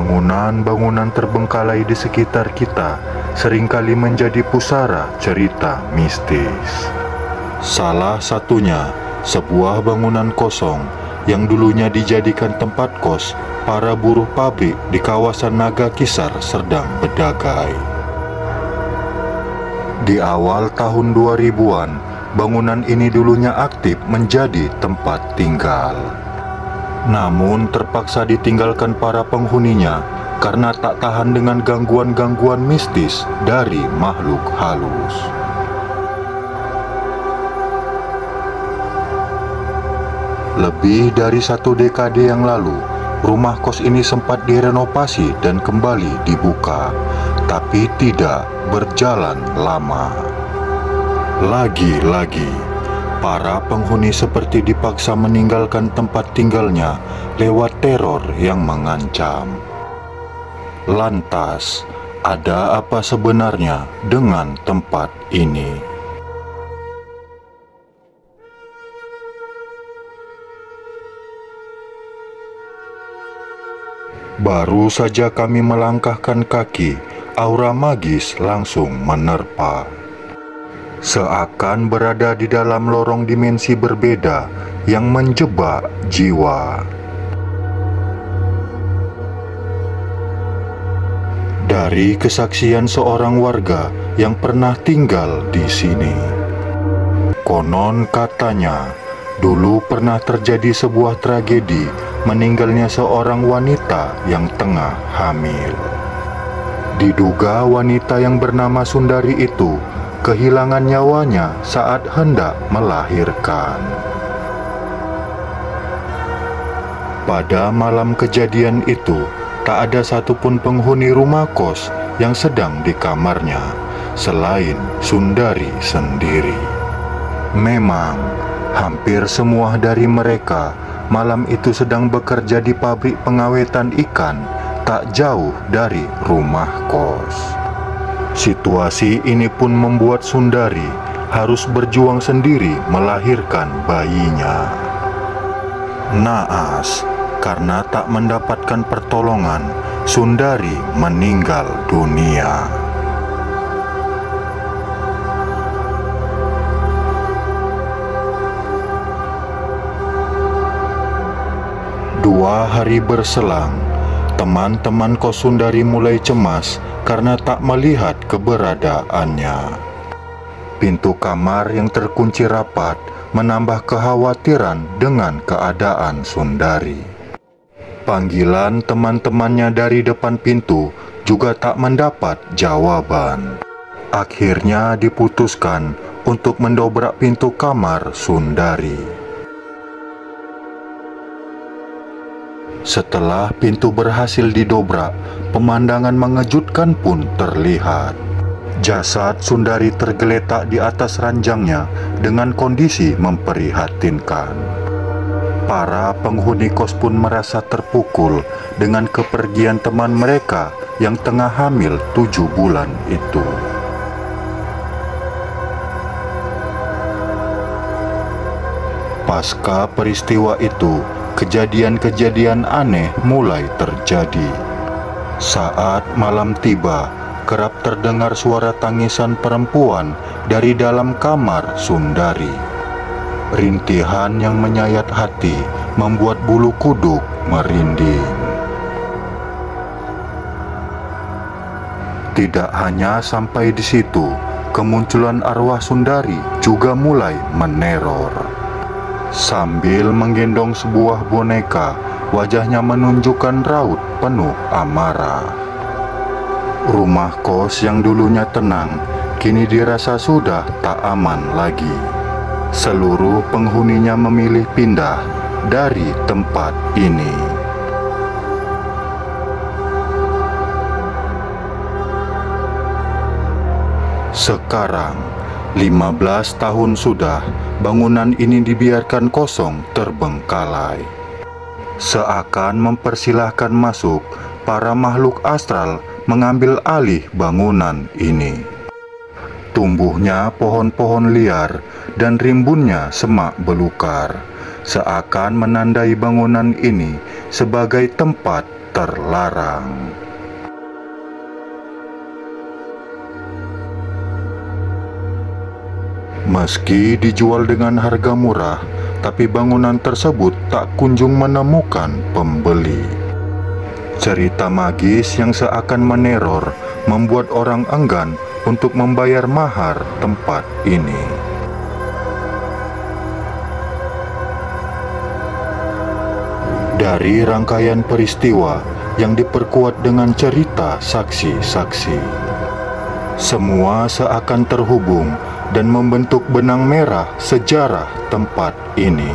Bangunan-bangunan terbengkalai di sekitar kita seringkali menjadi pusara cerita mistis. Salah satunya, sebuah bangunan kosong yang dulunya dijadikan tempat kos para buruh pabrik di kawasan Nagakisar, Serdang, Bedagai. Di awal tahun 2000-an, bangunan ini dulunya aktif menjadi tempat tinggal. Namun terpaksa ditinggalkan para penghuninya karena tak tahan dengan gangguan-gangguan mistis dari makhluk halus. Lebih dari 1 dekade yang lalu, rumah kos ini sempat direnovasi dan kembali dibuka, tapi tidak berjalan lama. Lagi-lagi, para penghuni seperti dipaksa meninggalkan tempat tinggalnya lewat teror yang mengancam. Lantas, ada apa sebenarnya dengan tempat ini? Baru saja kami melangkahkan kaki, aura magis langsung menerpa. Seakan berada di dalam lorong dimensi berbeda yang menjebak jiwa. Dari kesaksian seorang warga yang pernah tinggal di sini, konon katanya, dulu pernah terjadi sebuah tragedi meninggalnya seorang wanita yang tengah hamil. Diduga wanita yang bernama Sundari itu kehilangan nyawanya saat hendak melahirkan. Pada malam kejadian itu, tak ada satupun penghuni rumah kos yang sedang di kamarnya, selain Sundari sendiri. Memang, hampir semua dari mereka malam itu sedang bekerja di pabrik pengawetan ikan tak jauh dari rumah kos. Situasi ini pun membuat Sundari harus berjuang sendiri melahirkan bayinya. Naas, karena tak mendapatkan pertolongan, Sundari meninggal dunia. Dua hari berselang, teman-teman kos Sundari mulai cemas karena tak melihat keberadaannya. Pintu kamar yang terkunci rapat menambah kekhawatiran dengan keadaan Sundari. Panggilan teman-temannya dari depan pintu juga tak mendapat jawaban. Akhirnya diputuskan untuk mendobrak pintu kamar Sundari. Setelah pintu berhasil didobrak, pemandangan mengejutkan pun terlihat. Jasad Sundari tergeletak di atas ranjangnya dengan kondisi memprihatinkan. Para penghuni kos pun merasa terpukul dengan kepergian teman mereka yang tengah hamil 7 bulan itu. Pasca peristiwa itu, kejadian-kejadian aneh mulai terjadi. Saat malam tiba, kerap terdengar suara tangisan perempuan dari dalam kamar Sundari. Rintihan yang menyayat hati membuat bulu kuduk merinding. Tidak hanya sampai di situ, kemunculan arwah Sundari juga mulai meneror. Sambil menggendong sebuah boneka, wajahnya menunjukkan raut penuh amarah. Rumah kos yang dulunya tenang, kini dirasa sudah tak aman lagi. Seluruh penghuninya memilih pindah dari tempat ini. Sekarang, 15 tahun sudah bangunan ini dibiarkan kosong terbengkalai. Seakan mempersilahkan masuk, para makhluk astral mengambil alih bangunan ini. Tumbuhnya pohon-pohon liar dan rimbunnya semak belukar, seakan menandai bangunan ini sebagai tempat terlarang. Meski dijual dengan harga murah, tapi bangunan tersebut tak kunjung menemukan pembeli. Cerita magis yang seakan meneror membuat orang enggan untuk membayar mahar tempat ini. Dari rangkaian peristiwa yang diperkuat dengan cerita saksi-saksi, semua seakan terhubung dan membentuk benang merah sejarah tempat ini.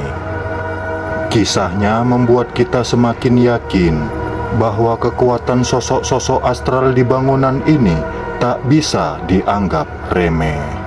Kisahnya membuat kita semakin yakin bahwa kekuatan sosok-sosok astral di bangunan ini tak bisa dianggap remeh.